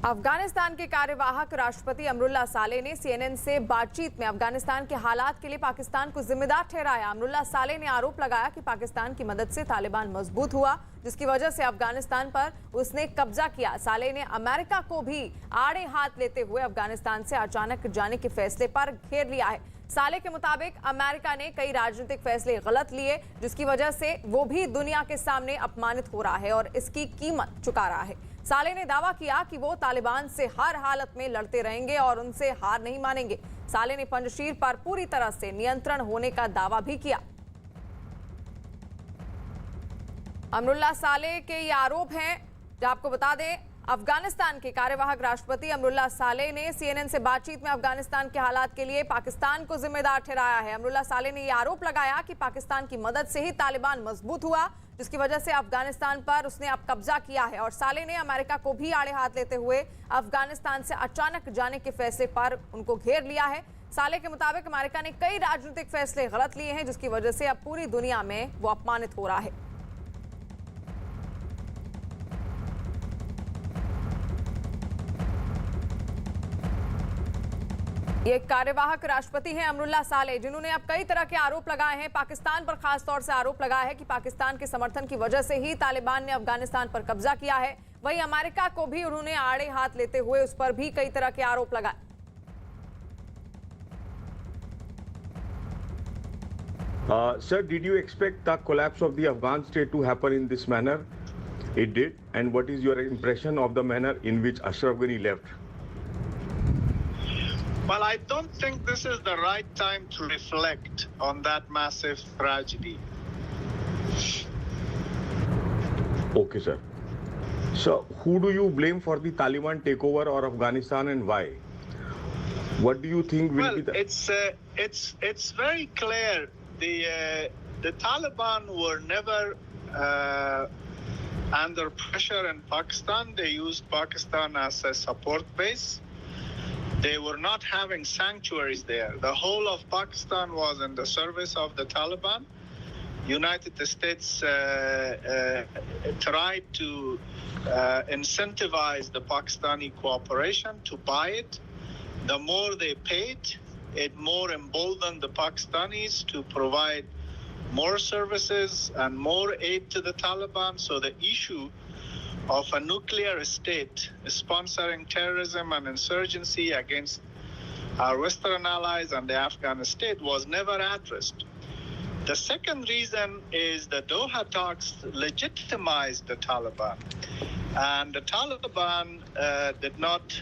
अफगानिस्तान के कार्यवाहक राष्ट्रपति अमरुल्लाह सालेह ने सीएनएन से बातचीत में अफगानिस्तान के हालात के लिए पाकिस्तान को जिम्मेदार ठहराया। अमरुल्लाह सालेह ने आरोप लगाया कि पाकिस्तान की मदद से तालिबान मजबूत हुआ, जिसकी वजह से अफगानिस्तान पर उसने कब्जा किया। सालेह ने अमेरिका को भी आड़े हाथ लेते हुए अफगानिस्तान से अचानक जाने के फैसले पर घेर लिया है। सालेह के मुताबिक अमेरिका ने कई राजनीतिक फैसले गलत लिए, जिसकी वजह से वो भी दुनिया के सामने अपमानित हो रहा है और इसकी कीमत चुका रहा है। सालेह ने दावा किया कि वो तालिबान से हर हालत में लड़ते रहेंगे और उनसे हार नहीं मानेंगे। सालेह ने पंजशीर पर पूरी तरह से नियंत्रण होने का दावा भी किया। अमरुल्लाह सालेह के ये आरोप हैं। जो आपको बता दें, अफगानिस्तान के कार्यवाहक राष्ट्रपति अमरुल्लाह सालेह ने सीएनएन से बातचीत में अफगानिस्तान के हालात के लिए पाकिस्तान को जिम्मेदार ठहराया है। अमरुल्लाह सालेह ने यह आरोप लगाया कि पाकिस्तान की मदद से ही तालिबान मजबूत हुआ, जिसकी वजह से अफगानिस्तान पर उसने अब कब्जा किया है। और सालेह ने अमेरिका को भी आड़े हाथ लेते हुए अफगानिस्तान से अचानक जाने के फैसले पर उनको घेर लिया है। सालेह के मुताबिक अमेरिका ने कई राजनीतिक फैसले गलत लिए हैं, जिसकी वजह से अब पूरी दुनिया में वो अपमानित हो रहा है। ये कार्यवाहक राष्ट्रपति हैं अमरुल्लाह सालेह, जिन्होंने अब कई तरह के आरोप लगाए हैं। पाकिस्तान पर खास तौर से आरोप लगाया है कि पाकिस्तान के समर्थन की वजह से ही तालिबान ने अफगानिस्तान पर कब्जा किया है। वहीं अमेरिका को भी उन्होंने आड़े हाथ लेते हुए उस पर भी कई तरह के आरोप लगाए। Sir, did you expect the collapse of the Afghan state to happen in this manner? It did. And what is your impression of the manner in which Ashraf Ghani left? Well, I don't think this is the right time to reflect on that massive tragedy. Okay, sir. So, who do you blame for the Taliban takeover of Afghanistan and why? What do you think will be the... It's very clear. The Taliban were never under pressure in Pakistan. They used Pakistan as a support base. They were not having sanctuaries there. The whole of Pakistan was in the service of the Taliban. United States tried to incentivize the Pakistani cooperation to buy it. The more they paid, it more emboldened the Pakistanis to provide more services and more aid to the Taliban. So the issue of a nuclear state sponsoring terrorism and insurgency against our Western allies and the Afghan state was never addressed. The second reason is the Doha talks legitimized the Taliban. And the Taliban did not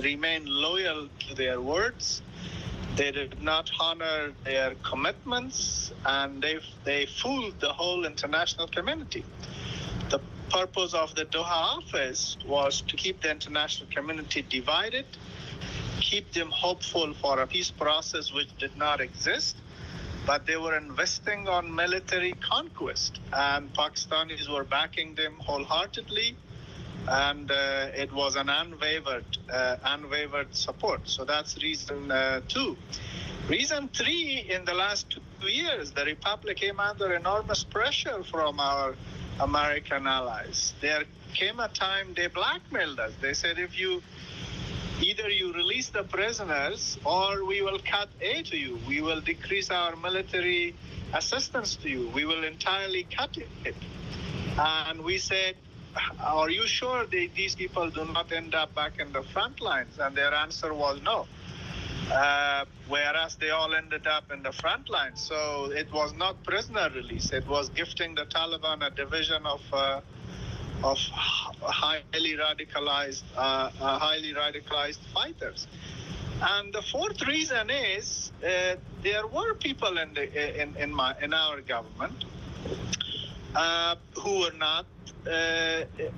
remain loyal to their words. They did not honor their commitments, and they fooled the whole international community. The purpose of the Doha office was to keep the international community divided, keep them hopeful for a peace process which did not exist, but they were investing on military conquest, and Pakistanis were backing them wholeheartedly, and it was an unwavered support. So that's reason 2. Reason 3, in the last 2 years, the Republic came under enormous pressure from our American allies. There came a time they blackmailed us. They said, if you either you release the prisoners or we will cut aid to you. We will decrease our military assistance to you. We will entirely cut it. And we said, are you sure these people do not end up back in the front lines? And their answer was no. Whereas they all ended up in the front lines. So it was not prisoner release. It was gifting the Taliban a division of highly radicalized fighters. And the fourth reason is there were people in our government who were not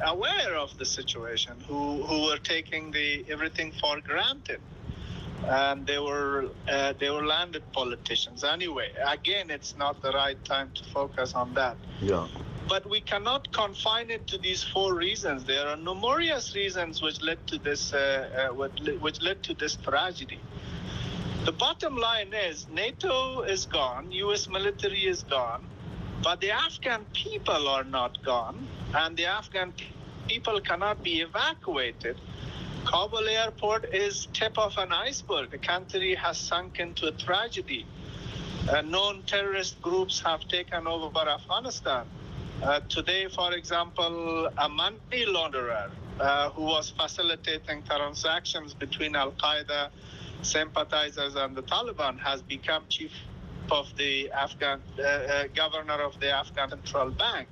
aware of the situation, who were taking everything for granted. and they were landed politicians. Anyway, again, it's not the right time to focus on that. Yeah. But we cannot confine it to these 4 reasons. There are numerous reasons which led to this tragedy. The bottom line is NATO is gone, U.S. military is gone, but the Afghan people are not gone, and the Afghan people cannot be evacuated. Kabul airport is tip of an iceberg. The country has sunk into a tragedy. Known terrorist groups have taken over Afghanistan. Today, for example, a money launderer who was facilitating transactions between Al-Qaeda sympathizers and the Taliban has become chief of the Afghan governor of the Afghan Central Bank.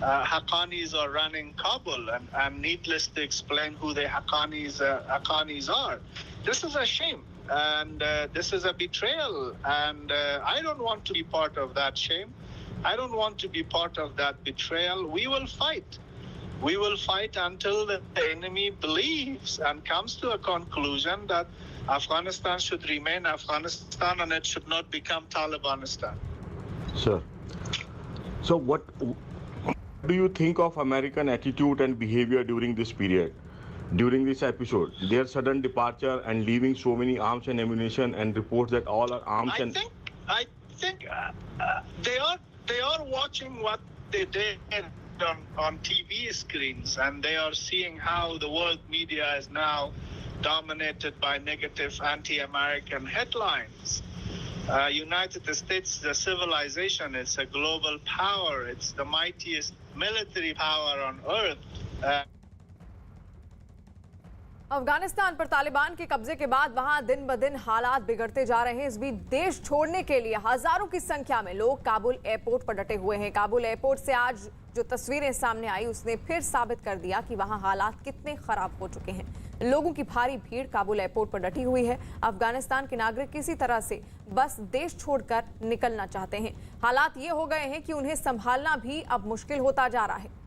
Haqqanis are running Kabul, and needless to explain who the Haqqanis are. This is a shame, and this is a betrayal, and I don't want to be part of that shame. I don't want to be part of that betrayal. We will fight. We will fight until the enemy believes and comes to a conclusion that Afghanistan should remain Afghanistan and it should not become Talibanistan. Sir, so what do you think of American attitude and behavior during this period, during this episode? Their sudden departure and leaving so many arms and ammunition, and reports that all are arms I think they are watching what they did on TV screens, and they are seeing how the world media is now dominated by negative anti-American headlines. United States, the civilization, it's a global power. It's the mightiest military power on earth. Afghanistan पर तालिबान के कब्जे के बाद वहां दिन ब दिन हालात बिगड़ते जा रहे हैं। इस बीच देश छोड़ने के लिए हजारों की संख्या में लोग काबुल एयरपोर्ट पर डटे हुए हैं। काबुल एयरपोर्ट से आज जो तस्वीरें सामने आई उसने फिर साबित कर दिया कि वहां हालात कितने खराब हो चुके हैं। लोगों की भारी भीड़ काबुल एयरपोर्ट पर डटी हुई है। अफगानिस्तान के नागरिक किसी तरह से बस देश छोड़कर निकलना चाहते हैं। हालात ये हो गए हैं कि उन्हें संभालना भी अब मुश्किल होता जा रहा है।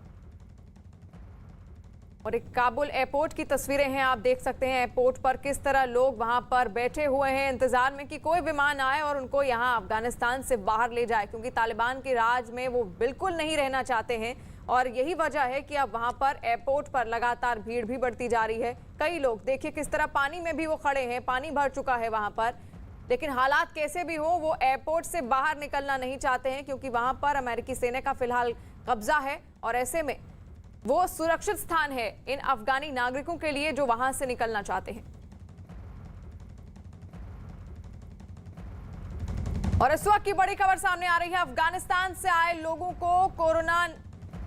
और एक काबुल एयरपोर्ट की तस्वीरें हैं, आप देख सकते हैं एयरपोर्ट पर किस तरह लोग वहां पर बैठे हुए हैं इंतजार में कि कोई विमान आए और उनको यहां अफगानिस्तान से बाहर ले जाए, क्योंकि तालिबान के राज में वो बिल्कुल नहीं रहना चाहते हैं। और यही वजह है कि अब वहां पर एयरपोर्ट पर लगातार भीड़ भी बढ़ती जा रही है। कई लोग देखिए किस तरह पानी में भी वो खड़े हैं, पानी भर चुका है वहां पर, लेकिन हालात कैसे भी हो वो एयरपोर्ट से बाहर निकलना नहीं चाहते हैं, क्योंकि वहां पर अमेरिकी सेना का फिलहाल कब्जा है और ऐसे में वो सुरक्षित स्थान है इन अफगानी नागरिकों के लिए जो वहां से निकलना चाहते हैं। और इस वक्त की बड़ी खबर सामने आ रही है, अफगानिस्तान से आए लोगों को कोरोना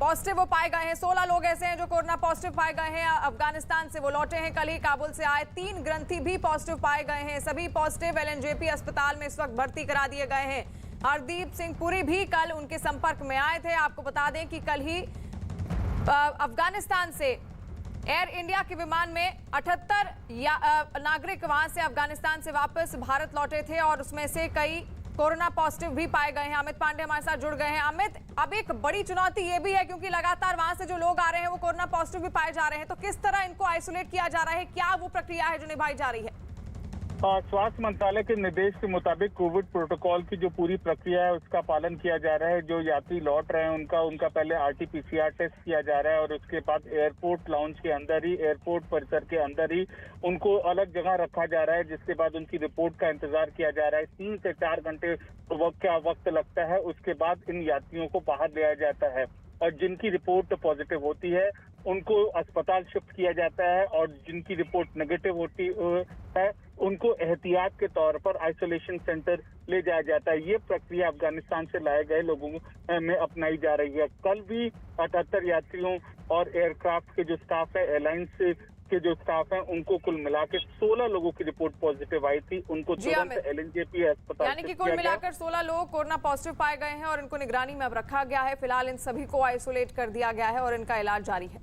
पॉजिटिव वो पाए गए हैं। 16 लोग ऐसे हैं जो कोरोना पॉजिटिव पाए गए हैं। अफगानिस्तान से वो लौटे हैं। कल ही काबुल से आए 3 ग्रंथी भी पॉजिटिव पाए गए हैं। सभी पॉजिटिव एलएनजेपी अस्पताल में इस वक्त भर्ती करा दिए गए हैं। हरदीप सिंह पुरी भी कल उनके संपर्क में आए थे। आपको बता दें कि कल ही अफगानिस्तान से एयर इंडिया के विमान में 78 नागरिक वहां से अफगानिस्तान से वापस भारत लौटे थे और उसमें से कई कोरोना पॉजिटिव भी पाए गए हैं। अमित पांडे हमारे साथ जुड़ गए हैं। अमित, अब एक बड़ी चुनौती ये भी है क्योंकि लगातार वहां से जो लोग आ रहे हैं वो कोरोना पॉजिटिव भी पाए जा रहे हैं, तो किस तरह इनको आइसोलेट किया जा रहा है, क्या वो प्रक्रिया है जो निभाई जा रही है? स्वास्थ्य मंत्रालय के निर्देश के मुताबिक कोविड प्रोटोकॉल की जो पूरी प्रक्रिया है उसका पालन किया जा रहा है। जो यात्री लौट रहे हैं उनका पहले RT-PCR टेस्ट किया जा रहा है और उसके बाद एयरपोर्ट लाउंज के अंदर ही, एयरपोर्ट परिसर के अंदर ही उनको अलग जगह रखा जा रहा है, जिसके बाद उनकी रिपोर्ट का इंतजार किया जा रहा है। 3 से 4 घंटे का वक्त लगता है। उसके बाद इन यात्रियों को बाहर लाया जाता है और जिनकी रिपोर्ट पॉजिटिव होती है उनको अस्पताल शिफ्ट किया जाता है और जिनकी रिपोर्ट नेगेटिव होती है उनको एहतियात के तौर पर आइसोलेशन सेंटर ले जाया जाता है। ये प्रक्रिया अफगानिस्तान से लाए गए लोगों में अपनाई जा रही है। कल भी 78 यात्रियों और एयरक्राफ्ट के जो स्टाफ है, एयरलाइंस के जो स्टाफ है, उनको कुल मिला के 16 लोगों की रिपोर्ट पॉजिटिव आई थी। उनको तुरंत LNJP अस्पताल यानी कि कुल मिलाकर 16 लोग कोरोना पॉजिटिव पाए गए हैं और इनको निगरानी में अब रखा गया है। फिलहाल इन सभी को आइसोलेट कर दिया गया है और इनका इलाज जारी है।